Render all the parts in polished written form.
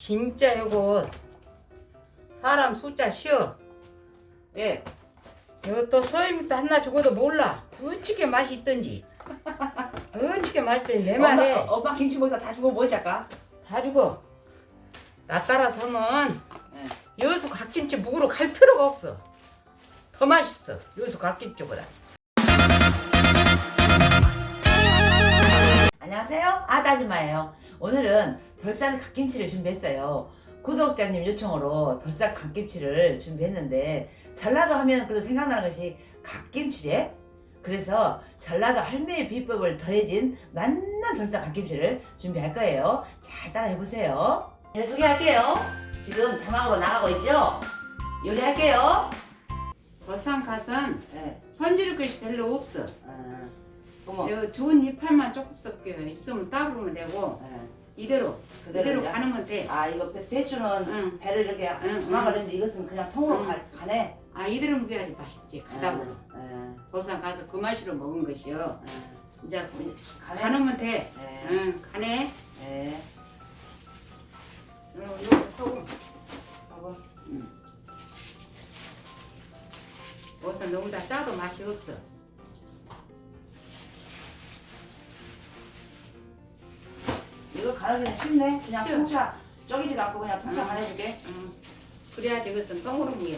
진짜 요거 사람 숫자 쉬어. 예. 요거 또 소임도 하나 죽어도 몰라. 어찌게 맛이 있던지. 어찌게 맛있던지 내 말에 엄마 김치 먹다 다 주고 뭐 할까? 다 죽어. 나 따라서면 예. 여수 갓김치 묵으로 갈 필요가 없어. 더 맛있어. 여수 갓김치보다. 안녕하세요. 아다지마예요. 오늘은 덜쌀 갓김치를 준비했어요. 구독자님 요청으로 덜쌀 갓김치를 준비했는데 전라도 하면 그래도 생각나는 것이 갓김치제. 그래서 전라도 할매의 비법을 더해진 맛난 덜쌀 갓김치를 준비할 거예요. 잘 따라해보세요. 제 소개할게요. 지금 자막으로 나가고 있죠? 요리할게요. 보쌈 갓은 네. 손질 것이 별로 없어. 어머. 요 좋은 이파리만 조금 섞여 있으면 따르면 되고 이대로 그대로 가누면 돼. 아 이거 배추는 응. 배를 이렇게 응, 자막을 응. 했는데 이것은 그냥 통으로 응. 가네. 아 이대로 먹여야지 맛있지. 가닥으로. 응. 보쌈 가서 그 맛으로 먹은 것이요. 이제 가네. 가누면 돼. 네. 응, 가네. 네. 요거 소금. 하고. 보쌈 너무 다 짜도 맛이 없어. 이거 가르기는 쉽네. 그냥 쉬워. 통차 쪼개지도 않고 그냥 통차 응. 가내줄게. 그래야지 그것은 똥으로 먹여.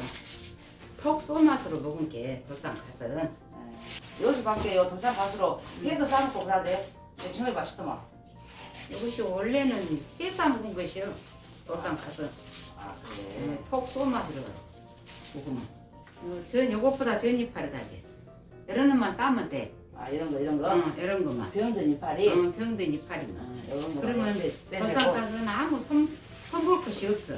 톡 쏘맛으로 먹은 게 보쌈 갓은. 여기서 밖에 요 도장 가수로 회도 싸먹고 그러대. 정말 맛있더만. 이것이 원래는 회사 먹은 것이요. 보쌈 갓은. 아 그래. 톡 쏘맛으로 먹으면. 전 요것보다 전 이파리다게. 이런 것만 따면 돼. 아 이런 거. 응, 이런 것만. 병든 이파리. 응, 병든 이파리만. 이런 거. 그러면 빼내고. 보쌈 갓은 아무 손볼 것이 없어.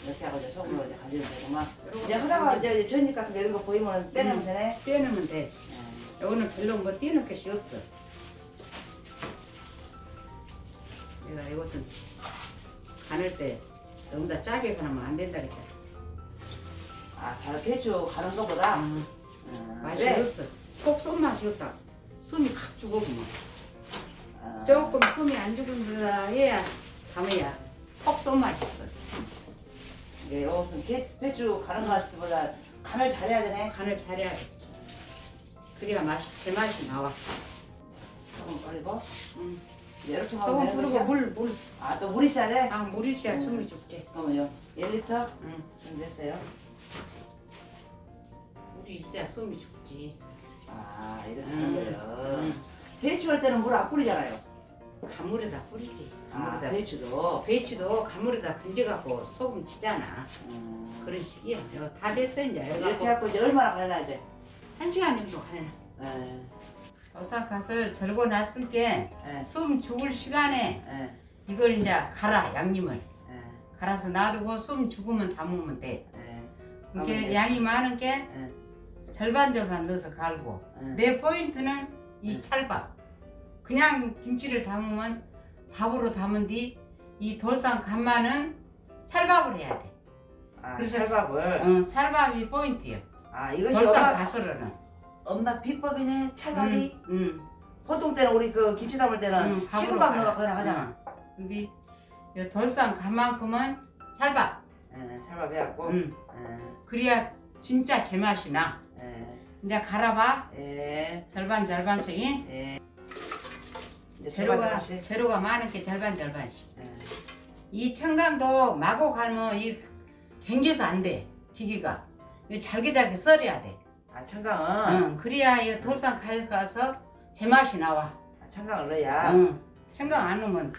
이렇게 하고 이제 속으로 이제 가지면 되구만. 요거 이제 하다가 이제 전입 같은 거 이런 거 보이면 빼내면 되네. 떼놓으면 돼. 요거는 별로 뭐 떼놓을 것이 없어. 내가 이것은 가늘 때 너무 다 짜게 가면 안 된다 그랬잖아. 아, 다 배추 가는 것보다 맛이 왜? 없어. 꼭 손맛이 없다. 숨이 확 죽어보면. 아, 조금 숨이 안 죽은다 해야 담아야 콕 손맛이 있어. 이게 요것은 배추 가는 것보다 간을 잘해야 되네. 간을 잘해야 돼. 그래야 맛이 제맛이 나와. 조금 끓이고 응. 이제 이렇게 하면 소금 되는 뿌리고 거죠? 물. 아, 또 물이 있어야 돼? 아 물이 있어야 숨이 죽지. 그러면요 1리터 응. 준비했어요. 물이 있어야 숨이 죽지. 아, 이렇게 하는 거예요. 응. 배추 할 때는 물 안 뿌리잖아요. 가물에다 뿌리지. 아, 가물에다 배추도. 배추도 가물에다 건져갖고 소금 치잖아. 그런 식이야. 이거 다 됐어 이제. 이렇게 이래갖고 하고 이제 얼마나 가려놔야 돼? 1시간 정도 가려나. 예, 보쌈갓을 절고 놨으니까 예, 숨 죽을 시간에 예, 이걸 이제 갈아 양념을 예, 갈아서 놔두고 숨 죽으면 담으면 돼. 예. 이게 양이 많은 게 예, 절반 넣어서 갈고 예. 내 포인트는 이 찰밥. 그냥 김치를 담으면 밥으로 담은 뒤 이 돌쌈 간만은 찰밥을 해야 돼. 아, 그래서 찰밥을. 찰밥이 포인트야. 아, 이것이 돌쌈 가서로는. 엄마 비법이네. 찰밥이. 보통 때는 우리 그 김치 담을 때는 밥으로 식은밥 갈아. 넣어서 그냥 하잖아. 근데 이 돌쌈 간만큼은 찰밥. 예, 찰밥 해갖고. 그래야 진짜 제맛이 나. 이제 갈아봐. 예, 절반씩이. 예. 이제 재료가 많은 게 절반씩. 예. 이 청강도 마구 갈면 이 경계서 안 돼. 기기가. 이 잘게 썰어야 돼. 아, 청강은. 그래야 이 돌쌈 갈가서 제맛이 나와. 아, 청강을 넣어야. 청강 안 넣으면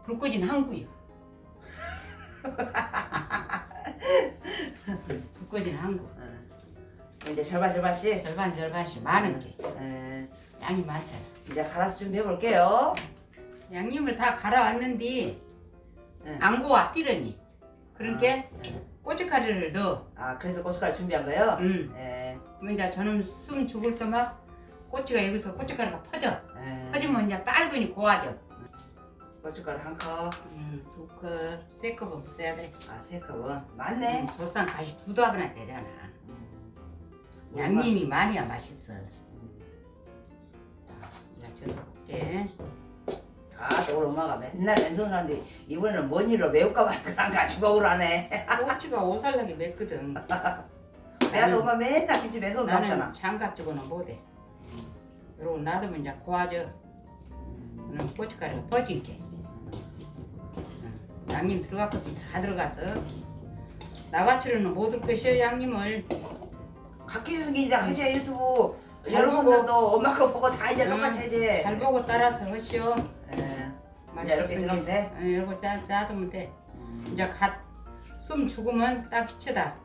불 꺼진 항구요. 불 꺼진 항구. 이제 절반씩. 절반씩 많은 게. 예. 양이 많잖아. 이제 갈아서 준비해 볼게요. 양념을 다 갈아왔는데 네. 안고와 삐르니. 그러니까 네. 고춧가루를 넣어. 아, 그래서 고춧가루 준비한 거예요? 예. 그러면 이제 저는 숨 죽을 때 막 고추가 여기서 고춧가루가 퍼져. 예. 퍼지면 이제 빨근이 고와져. 고춧가루 한 컵. 2컵, 3컵은 써야 돼. 아, 3컵은. 맞네. 보쌈 가시 2다거나 되잖아. 양념이 많이야 맛있어. 자, 저서 볼게. 또 우리 엄마가 맨날 맨손으로 하는데 이번에는 뭔 일로 매울까봐 그냥 같이 먹으라네. 꼬치가 오살나게 맵거든. 내가 엄마 맨날 김치 맨손으로 나는 먹잖아. 장갑 주고는 못해. 그러고 놔두면 이제 고와져. 고춧가루가 퍼진 게. 양념 들어가서 다 들어가서 나같이는 못 올 것이요 양념을. 각기 생기자 이제 유튜브 잘 여러분들도 엄마 거 보고 다 이제 똑같이 해야지. 잘 보고 따라서 하시오. 이제 이렇게 주면 돼. 이렇게 짜두면 돼. 이제 숨 죽으면 딱 히쳐다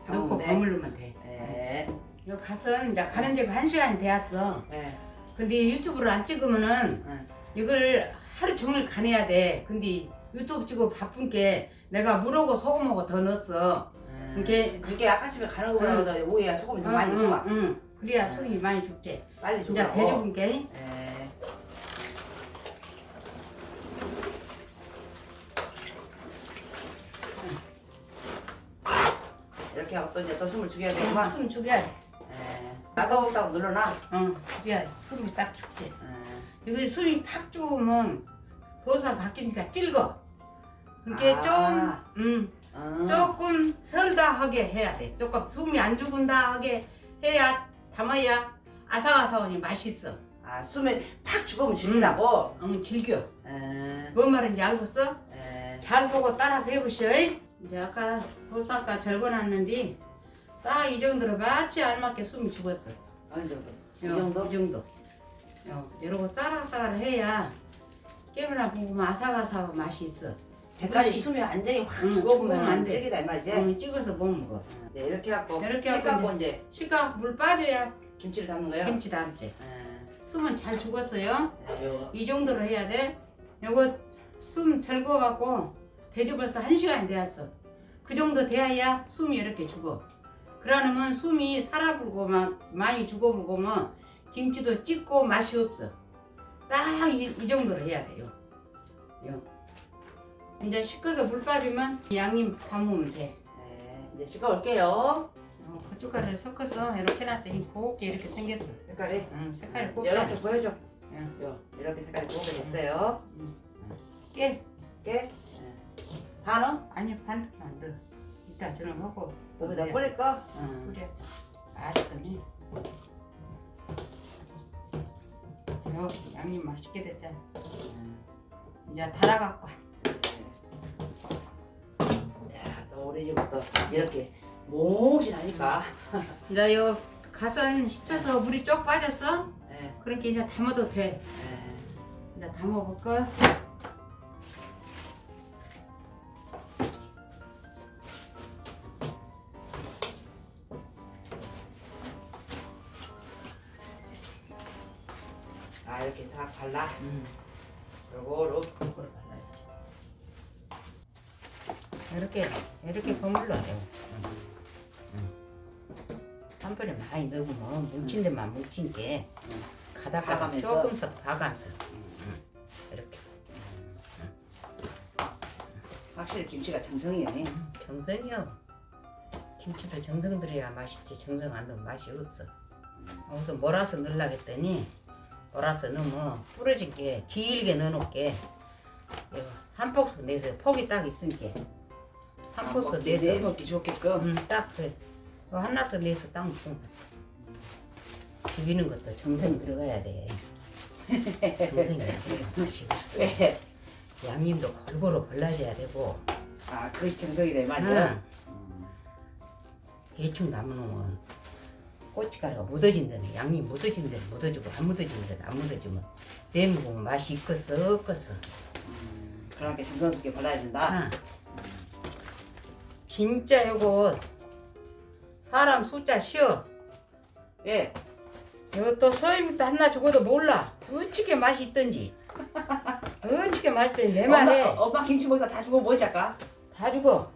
넣고 담으면 돼? 버무르면 돼. 예. 여기 가서 이제 가는 지가 1시간이 되었어. 예. 근데 유튜브를 안 찍으면은 이걸 하루 종일 가내야 돼. 근데 유튜브 찍고 바쁜 게 내가 물하고 소금하고 더 넣었어. 그게 아까집에 가는 거보다 오이야 소금이 더 많이 들어가. 응. 그래야 손이 많이 죽지. 빨리 이제 주라고. 대접은 게. 예. 이렇게 하고 또 이제 또 숨을 죽여야 되구만. 숨 죽여야 돼. 예. 나도 없다고 눌러놔. 응. 그래야 숨이 딱 죽지. 예. 이거 숨이 팍 죽으면 도사 바뀌니까 찔거. 그게 조금 설다하게 해야 돼. 조금 숨이 안 죽은다 하게 해야 담아야 아삭아삭하니 맛있어. 숨이 팍 죽으면 질리라고. 응, 즐겨. 예. 뭔 말인지 알겠어? 예. 잘 보고 따라서 해보시오. 이제 아까 도사가 절거놨는데 딱 이 정도로 마치 알맞게 숨이 죽었어. 어느 정도? 이 요, 정도? 이 정도. 이러고 따라싸가를 해야 깨물어 먹으면 아삭아삭하고 맛이 있어. 대까지 그것이- 숨이 완전히 확 응, 죽으면 죽으면 안 돼. 질기다 이 말이지. 찍어서 못 먹어. 네, 이렇게 하고 이렇게 하고 식하고 이제 식감 물 빠져야 김치를 담는 거예요. 김치 담지. 예. 숨은 잘 죽었어요. 요거. 이 정도로 해야 돼. 요거 숨 절거갖고 대접해서 1시간이 되었어. 그 정도 돼야 숨이 이렇게 죽어. 그러면 숨이 살아불고 막 많이 죽어불고면 김치도 찢고 맛이 없어. 딱 이 정도로 해야 돼요. 이제 식혀서 물 빠지면 양념 담으면 돼. 네, 이제 씻어올게요. 고춧가루를 섞어서 이렇게 해놨더니 곱게 이렇게 생겼어. 색깔이. 색깔이 곱게. 이렇게 보여줘. 응. 요, 이렇게 색깔이 곱게 됐어요. 깨. 깨. 다 넣어? 아니 반만 더. 이따 저녁 먹고. 거기다 뿌릴 거? 뿌려. 맛있더니. 양념 맛있게 됐잖아. 이제 달아갖고. 야, 또 우리 집부터 이렇게 몽실하니까. 이제 요 가선 씻어서 물이 쪽 빠졌어. 예. 그러니까 이제 담아도 돼. 예. 이제 담아볼까? 이렇게 다 발라. 요거로 발라야지. 이렇게 버물러요. 한 번에 많이 넣으면 뭉친 데만 뭉친 게 가다가 봐가면서. 조금씩 봐가면서 이렇게 확실히 김치가 정성이네. 정성이요. 김치도 정성 들여야 맛있지. 정성 안 넣으면 맛이 없어. 여기서 몰아서 넣으려고 했더니 몰아서 넣으면 부러진 게 길게 넣어놓게 이거 한 폭씩 내서 폭이 딱 있으니까 한 폭씩 내서 먹기 좋게끔. 딱 그래. 하나씩 내서 딱 먹으면 비비는 것도 정성 들어가야 돼. 정성이 안 들어가 맛이 없어. 네. 양념도 골고루 발라줘야 되고 그것이 정성이네 맞아. 대충 담아놓으면 고춧가루가 묻어진 데는 양념이 묻어진 데는 묻어지고 안 묻어진 데는 안 묻어지면 내먹으면 맛이 있겠어 없겠어. 그러니까 정성스럽게 발라야 된다. 진짜 요거 사람 숫자 쉬어. 예. 이거 또 소임도 하나 죽어도 몰라. 어찌게 맛이 있던지. 어찌게 맛있던지 내 말에 엄마 김치 먹다 다 주고 뭐 할까? 다 죽어.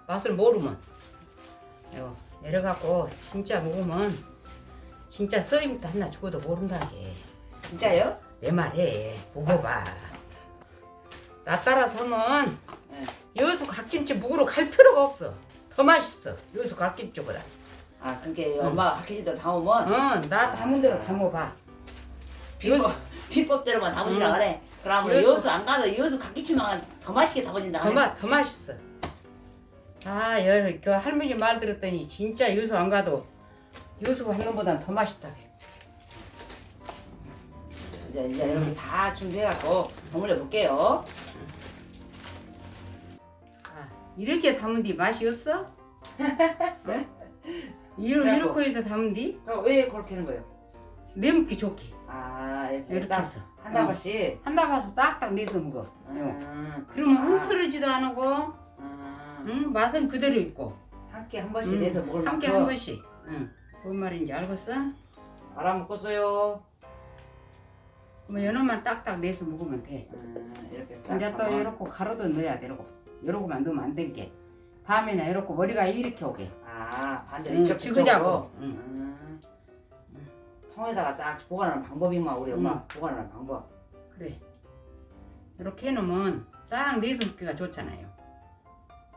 맛을 모르면. 이거 내려갖고 진짜 먹으면 진짜 소임도 하나 죽어도 모른다게. 진짜요? 내 말에 먹어봐. 나 따라서 하면 네. 여수 갓김치 묵으로 갈 필요가 없어. 더 맛있어. 여수 갓김치보다. 그게 엄마가 학교에도 담으면 나 담은 대로 담아봐. 비법대로만 담으시라 그래. 그러면 여수. 여수 안 가도 여수 갓김치만 더 맛있게 담아진다. 더 맛있어. 아, 그 할머니 말 들었더니 진짜 여수 안 가도 여수 가는 것보다 더 맛있다. 이제 이렇게 다 준비해갖고 버무려 볼게요. 아, 이렇게 담은 뒤 맛이 없어? 네? 이렇게 해서 담은 뒤 그럼 왜 그렇게 하는 거예요? 내먹기 좋게. 아 이렇게 이렇게 딱 해서. 한 다발씩. 한 다발서 딱딱 내서 먹어. 그러면 아. 흥터지도 안 하고, 응? 맛은 그대로 있고. 함께 한 번씩 내서 먹을 함께 만큼 한 번씩. 응. 뭔 말인지 알겠어? 말아먹었어요. 그러면 연어만 딱딱 내서 먹으면 돼. 이렇게 딱 이제 또 하면. 이렇게 가루도 넣어야 돼. 이러고만 넣으면 안 되게. 다음에는 이렇게 머리가 이렇게 오게. 아 반대로 응, 이쪽 지그자고. 통에다가 딱 보관하는 방법이구만 우리 엄마. 응. 보관하는 방법. 그래. 이렇게 해놓으면 딱 내서 먹기가 좋잖아요.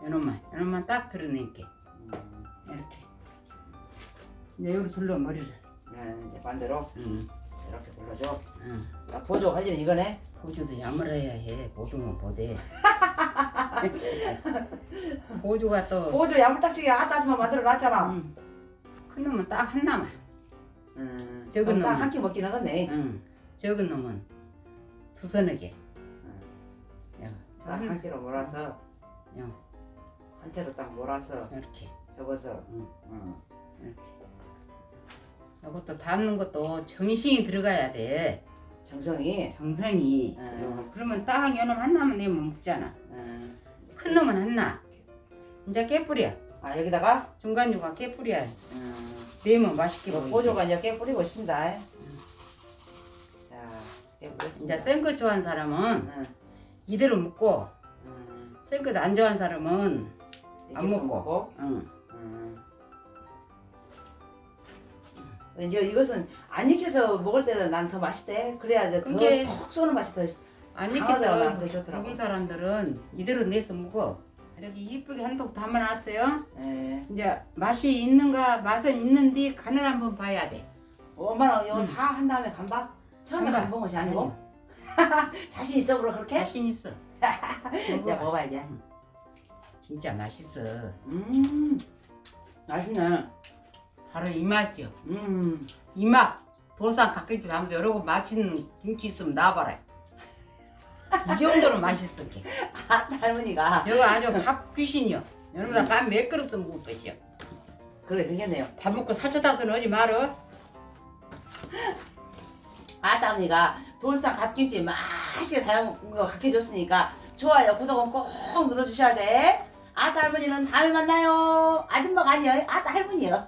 연어만 딱 드러낼게. 이렇게. 이제 여기 둘러 머리를. 이제 반대로 응. 이렇게 불러줘. 응. 나 보조 할 일은 이거네. 보조도 야물어야 해. 보조면 보대. 보조가 또 보조 야물딱지게 아따지만 만들어 놨잖아. 큰 놈은 딱 하나만. 적은 딱 놈은. 한 끼 먹긴 하겠네. 응. 적은 놈은 두 서너개. 딱 한 끼로 몰아서 야, 한 테로 딱 몰아서 이렇게. 접어서. 이렇게. 이것도 담는 것도 정신이 들어가야 돼. 정성이. 정성이. 그러면 딱 연놈 하나만 내면 먹잖아. 큰 놈은 하나. 이제 깨뿌려. 아 여기다가 중간중간 깨뿌려. 내면 맛있게 이거 보이지. 보조가 이제 깨 뿌리고 있습니다. 자, 깨 뿌렸습니다. 이제 센 거 좋아하는 사람은 이대로 먹고, 센 거 안 좋아하는 사람은 안 먹고. 응. 이제 이것은 안 익혀서 먹을 때는 난 더 맛있대. 그래야 그게- 더톡 쏘는 맛이 더. 안 강하더라고, 익혀서 나는 그게 좋더라고. 먹은 사람들은 이대로 내서 먹어. 이렇게 이쁘게 한 통 담아놨어요. 예. 이제 맛이 있는가 맛은 있는데 간을 한번 봐야 돼. 엄마는 이거 다 한 다음에 간 봐? 처음에 간 간 본 것이 아니요. 아니고? 자신 있어 그럼 그렇게? 자신 있어. 야 먹어봐. 먹어봐 이제. 진짜 맛있어. 맛있네. 바로 이 맛이요. 음. 이 맛. 돌산 갓김치 하면서 여러 번 맛있는 김치 있으면 놔봐라. 이 정도로 맛있어. 게. 아 할머니가 이거 아주 밥 귀신이요. 여러분 밥몇 그릇 먹을 것이요. 그렇게 생겼네요. 밥 먹고 살쪄다서는 어디 말어. 아따 할머니가 돌산 갓김치 맛있게 다양한 거 가르쳐줬으니까 좋아요 구독은 꼭 눌러주셔야 돼. 아따 할머니는 다음에 만나요. 아줌마가 아니에요. 아따 할머니요.